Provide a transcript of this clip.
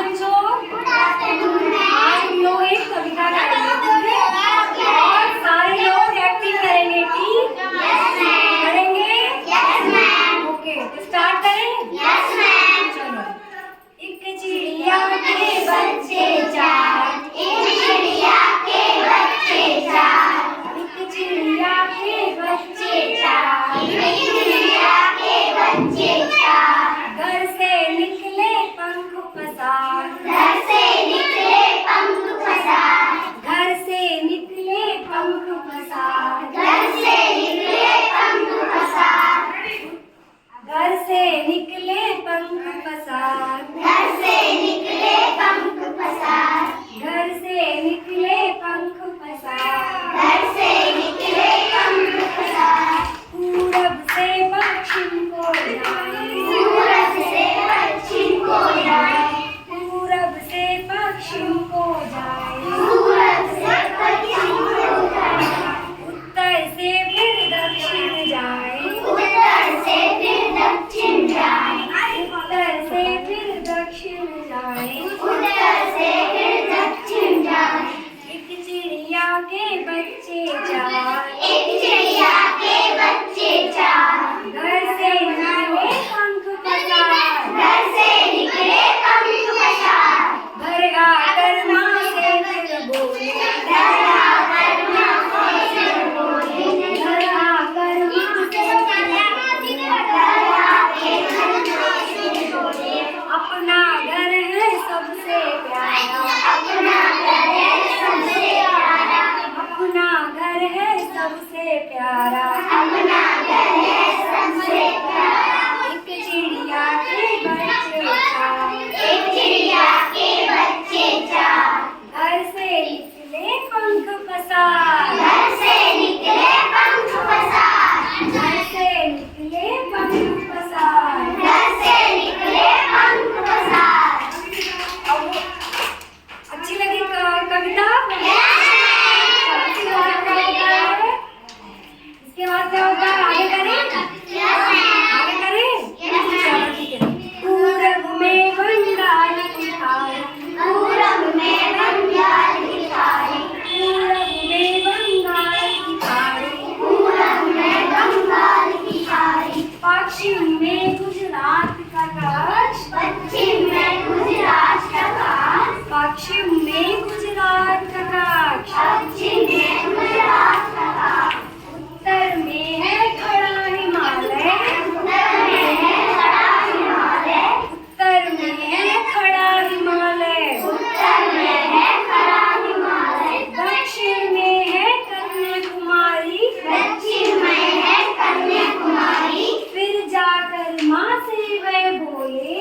बच्चों, आज हम लोग एक कविता गाएंगे और सारे लोग एक्टिंग करेंगे। ठीक करेंगे? ओके, तो स्टार्ट करें। चलो। एक चिड़िया के बच्चे चार, एक चिड़िया के बच्चे चार, एक चिड़िया के बच्चे चार, एक चिड़िया के बच्चे चार। घर से निकले पंख पसार, घर से निकले पंख पसार, घर से निकले पंख पसार, घर से निकले पंख पसार, घर से निकले पंख पसार, घर से निकले पंख पसार, घर से निकले पंख पसार, घर से निकले पंख पसार। पूरब से पश्चिम को जाए, पूरब से पश्चिम को जाए, पूरब से पश्चिम को जाए, पूरब से पश्चिम को जाए। उत्तर से फिर दक्षिण जाए, उत्तर से फिर दक्षिण जाए, उत्तर से फिर दक्षिण जाए, उत्तर से फिर दक्षिण जाए। एक चिड़िया के बच्चे चार, एक चिड़िया के बच्चे चार। घर से निकले पंख पसार, घर से निकले पंख पसार। घर आकर माँ से फिर बोले, घर आकर माँ से फिर बोले, घर आकर माँ से बोले। अपना घर है सबसे प्यारा, अपना घर है सबसे प्यारा, अपना घर है सबसे प्यारा, अपना घर है सबसे प्यारा। एक चिड़िया के बच्चे चार, एक चिड़िया के बच्चे चार। घर से निकले पंख पसार, घर से निकले पंख पसार, घर से निकले पंख पसार, घर से निकले पंख पसार। अब अच्छी लगी कविता? इसके बाद क्या होगा? आगे करें? आगे करें? चलो ठीक है। पूरब में बंगाल की खाड़ी, पूरब में बंगाल की खाड़ी, पूरब में बंगाल की खाड़ी, पूरब में बंगाल की खाड़ी। पश्चिम में गुजरात का कच्छ, पश्चिम में गुजरात का कच्छ, पश्चिम में गुजरात का कच्छ, पश्चिम में गुजरात का कच्छ। उत्तर में है खड़ा हिमालय, उत्तर में है खड़ा हिमालय, उत्तर में है खड़ा हिमालय, उत्तर में है खड़ा हिमालय। दक्षिण में है कन्याकुमारी, दक्षिण में है कन्याकुमारी। फिर जाकर माँ से वह बोले,